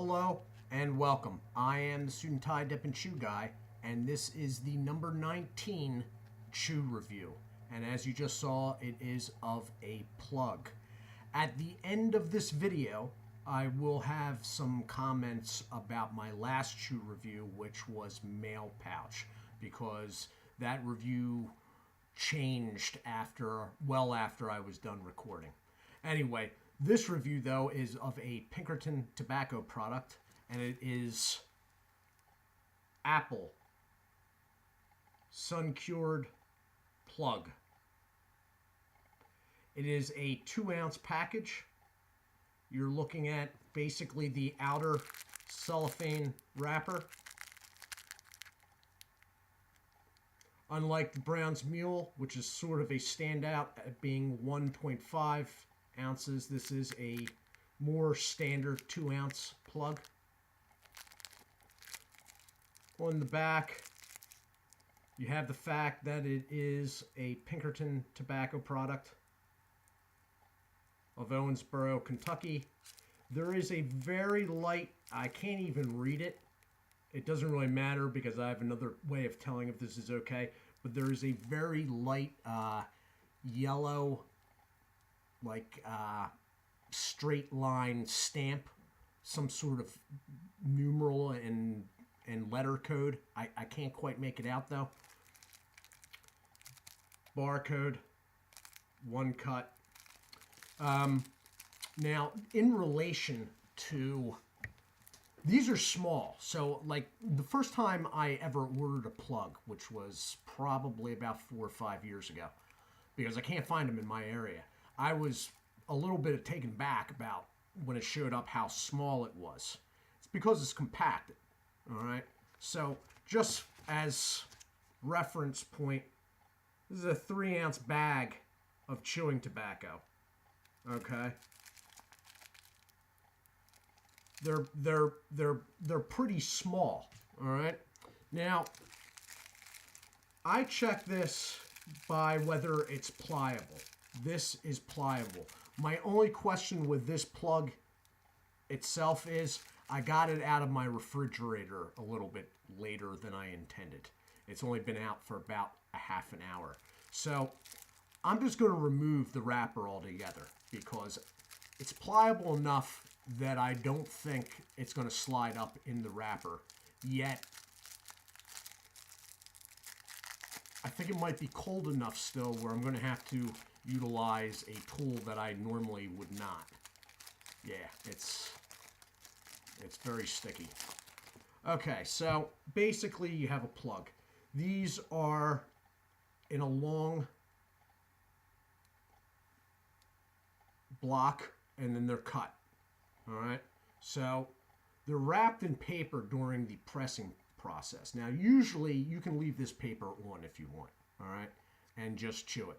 Hello and welcome. I am the Suit&Tie Dip&ChewGuy, and this is the number 19 Chew review. And as you just saw, it is of a plug. At the end of this video, I will have some comments about my last Chew review, which was Mail Pouch, because that review changed well after I was done recording. Anyway, this review, though, is of a Pinkerton tobacco product, and it is Apple Sun-Cured Plug. It is a 2-ounce package. You're looking at basically the outer cellophane wrapper. Unlike the Brown's Mule, which is sort of a standout at being 1.5 ounces, this is a more standard 2-ounce plug. On the back, you have the fact that it is a Pinkerton tobacco product of Owensboro, Kentucky. There is a very light, I can't even read it. It doesn't really matter because I have another way of telling if this is okay. But there is a very light yellow, like straight line stamp, some sort of numeral and letter code. I can't quite make it out though. Barcode, one cut. Now, in relation to, these are small. So, like, the first time I ever ordered a plug, which was probably about 4 or 5 years ago, because I can't find them in my area, I was a little bit taken back about when it showed up how small it was. It's because it's compacted, all right? So, just as reference point, this is a 3-ounce bag of chewing tobacco, okay? They're pretty small, all right? Now, I check this by whether it's pliable. This is pliable. My only question with this plug itself is I got it out of my refrigerator a little bit later than I intended. It's only been out for about a half an hour. So I'm just going to remove the wrapper altogether because it's pliable enough that I don't think it's going to slide up in the wrapper. Yet, I think it might be cold enough still where I'm going to have to utilize a tool that I normally would not. Yeah, it's very sticky. Okay, so basically you have a plug. These are in a long block, and then they're cut. All right, so they're wrapped in paper during the pressing process. Now, usually you can leave this paper on if you want, all right, and just chew it.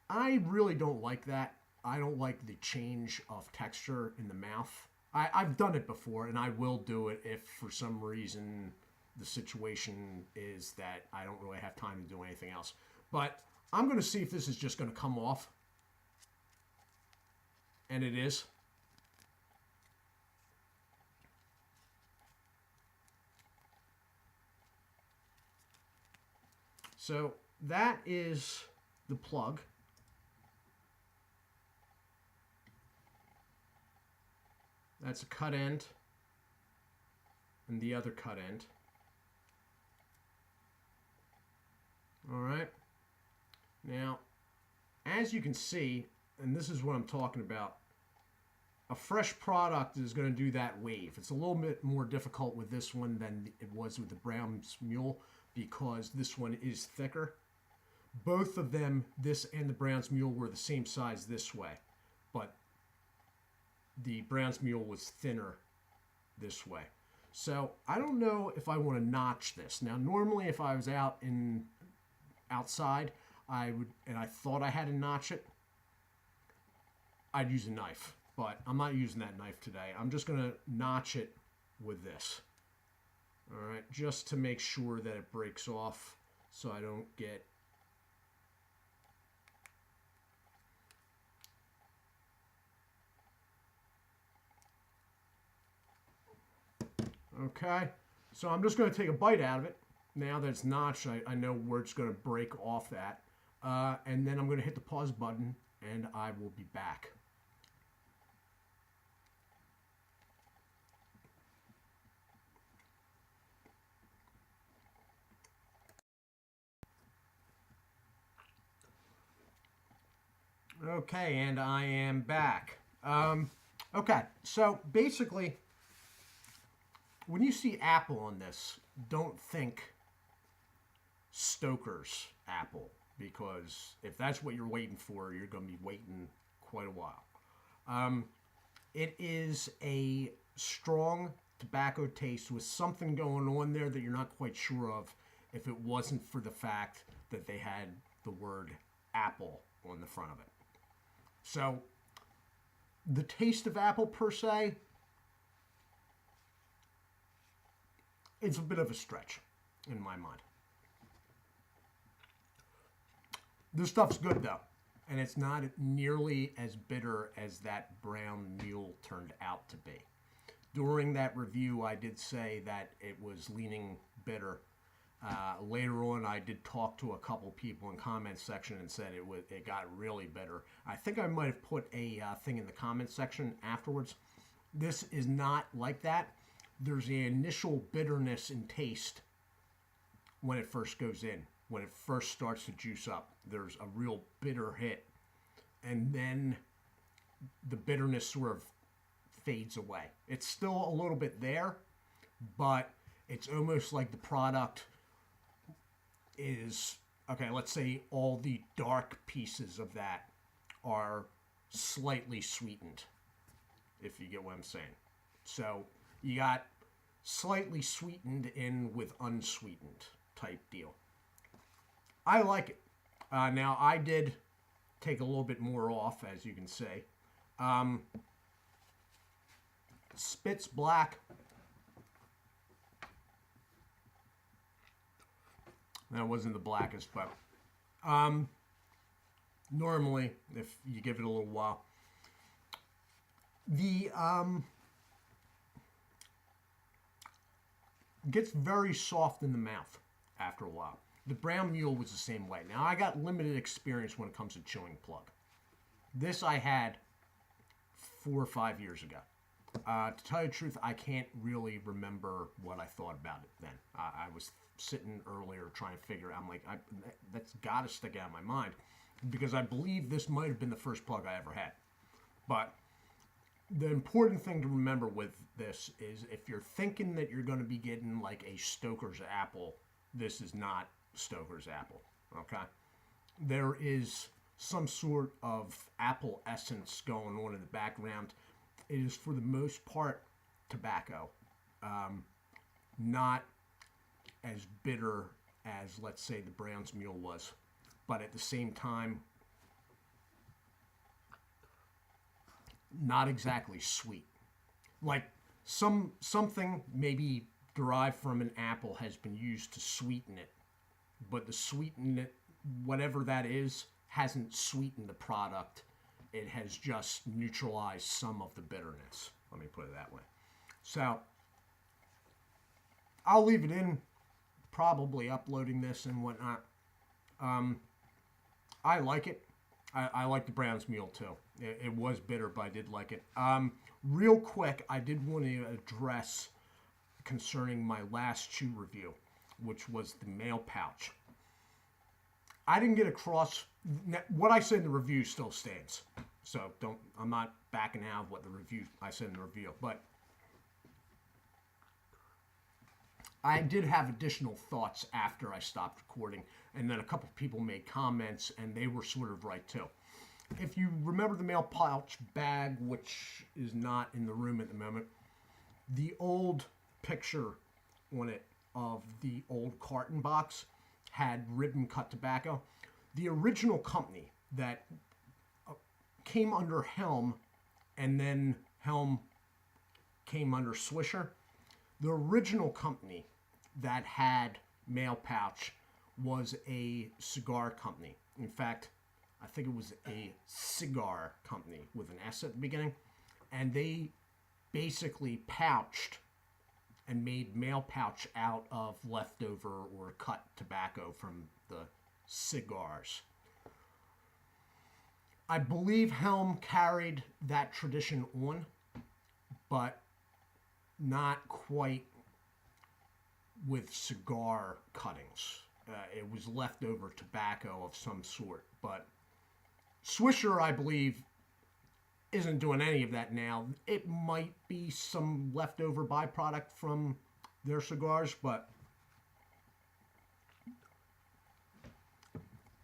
I really don't like that. I don't like the change of texture in the mouth. I've done it before, and I will do it if for some reason the situation is that I don't really have time to do anything else. But I'm going to see if this is just going to come off. And it is. So that is the plug. That's a cut end and the other cut end. All right. Now, as you can see, and this is what I'm talking about, a fresh product is going to do that wave. It's a little bit more difficult with this one than it was with the Brown's Mule because this one is thicker. Both of them, this and the Brown's Mule, were the same size this way, but the Brown's Mule was thinner this way. So I don't know if I want to notch this. Now, normally if I was outside, I would, and I thought I had to notch it, I'd use a knife. But I'm not using that knife today. I'm just going to notch it with this. All right, just to make sure that it breaks off so I don't get Okay, so I'm just going to take a bite out of it. Now that it's notched, I know where it's going to break off at. And then I'm going to hit the pause button, and I will be back. Okay, and I am back. Okay, so basically, when you see apple on this, don't think Stoker's apple, because if that's what you're waiting for, you're going to be waiting quite a while. It is a strong tobacco taste with something going on there that you're not quite sure of if it wasn't for the fact that they had the word apple on the front of it. So, the taste of apple per se, it's a bit of a stretch in my mind. This stuff's good though, and it's not nearly as bitter as that brown mule turned out to be. During that review, I did say that it was leaning bitter. Later on, I did talk to a couple people in comment section and said it got really bitter. I think I might have put a thing in the comment section afterwards. This is not like that. There's the initial bitterness in taste when it first goes in. When it first starts to juice up, there's a real bitter hit. And then the bitterness sort of fades away. It's still a little bit there, but it's almost like the product is, okay, let's say all the dark pieces of that are slightly sweetened, if you get what I'm saying. So you got slightly sweetened in with unsweetened type deal. I like it. Now, I did take a little bit more off, as you can see. Spit's black. That wasn't the blackest, but normally, if you give it a little while, the gets very soft in the mouth after a while. The brown mule was the same way. Now, I got limited experience when it comes to chewing plug. This I had 4 or 5 years ago. To tell you the truth, I can't really remember what I thought about it then. I was sitting earlier trying to figure out, I'm like, that's got to stick out of my mind, because I believe this might have been the first plug I ever had. But the important thing to remember with this is if you're thinking that you're going to be getting like a Stoker's apple, this is not Stoker's apple, okay? There is some sort of apple essence going on in the background. It is, for the most part, tobacco. Not as bitter as, let's say, the Brown's Mule was. But at the same time, not exactly sweet. Like something maybe derived from an apple has been used to sweeten it. But the sweeten it, whatever that is, hasn't sweetened the product. It has just neutralized some of the bitterness. Let me put it that way. So, I'll leave it in, probably uploading this and whatnot. I like it. I like the Brown's Mule too. It was bitter, but I did like it. Real quick, I did want to address concerning my last chew review, which was the mail pouch. I didn't get across what I said in the review still stands. So I'm not backing out of what the review I said in the review, but I did have additional thoughts after I stopped recording, and then a couple people made comments, and they were sort of right too. If you remember the mail pouch bag, which is not in the room at the moment, the old picture on it of the old carton box had ribbon cut tobacco. The original company that came under Helm, and then Helm came under Swisher. The original company that had mail pouch was a cigar company. In fact, I think it was a cigar company with an S at the beginning. And they basically pouched and made mail pouch out of leftover or cut tobacco from the cigars. I believe Helm carried that tradition on, but not quite with cigar cuttings. It was leftover tobacco of some sort, but Swisher, I believe, isn't doing any of that now. It might be some leftover byproduct from their cigars, but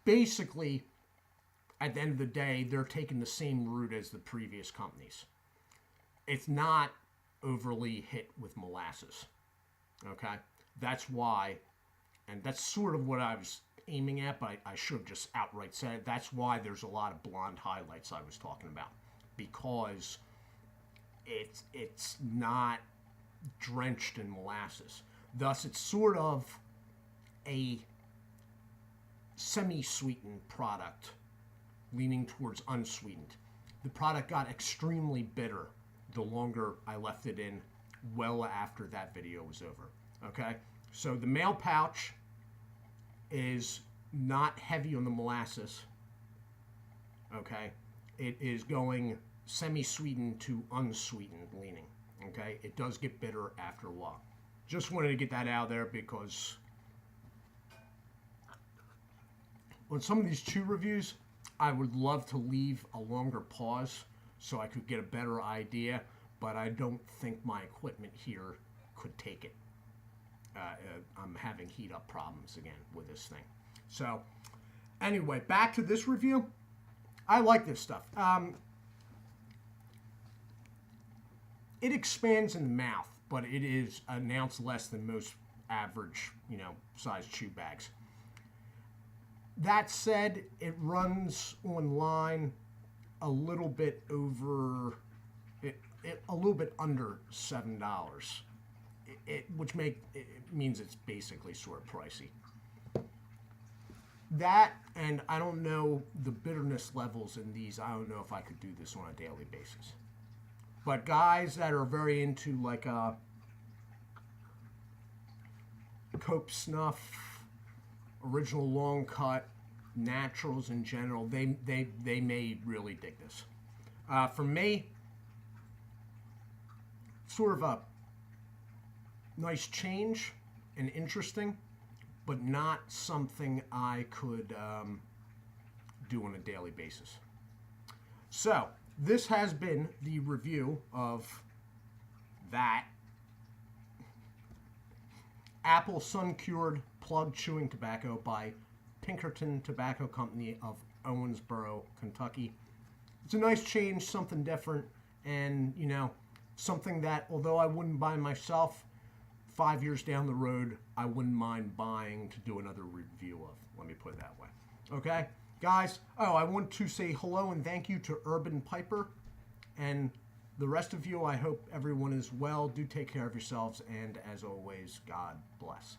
basically, at the end of the day, they're taking the same route as the previous companies. It's not overly hit with molasses. Okay? That's why, and that's sort of what I was aiming at, but I should have just outright said it. That's why there's a lot of blonde highlights I was talking about. Because it's not drenched in molasses. Thus, it's sort of a semi-sweetened product leaning towards unsweetened. The product got extremely bitter the longer I left it in, well after that video was over. Okay? So the mail pouch is not heavy on the molasses. Okay? It is going semi-sweetened to unsweetened leaning. Okay? It does get bitter after a while. Just wanted to get that out there because on some of these chew reviews, I would love to leave a longer pause so I could get a better idea, but I don't think my equipment here could take it. I'm having heat up problems again with this thing. So anyway, back to this review. I like this stuff. It expands in the mouth, but it is an ounce less than most average, size chew bags. That said, it runs online a little bit over, a little bit under $7, which means it's basically sort of pricey. That, and I don't know the bitterness levels in these. I don't know if I could do this on a daily basis. But guys that are very into like Cope Snuff, original long cut, naturals in general, they may really dig this. For me, sort of a nice change and interesting, but not something I could do on a daily basis. So this has been the review of that Apple Sun Cured Plug Chewing Tobacco by Pinkerton Tobacco Company of Owensboro, Kentucky. It's a nice change, something different, and something that, although I wouldn't buy myself, 5 years down the road, I wouldn't mind buying to do another review of. Let me put it that way. Okay, guys. Oh, I want to say hello and thank you to Urban Piper and the rest of you. I hope everyone is well. Do take care of yourselves, and as always, God bless.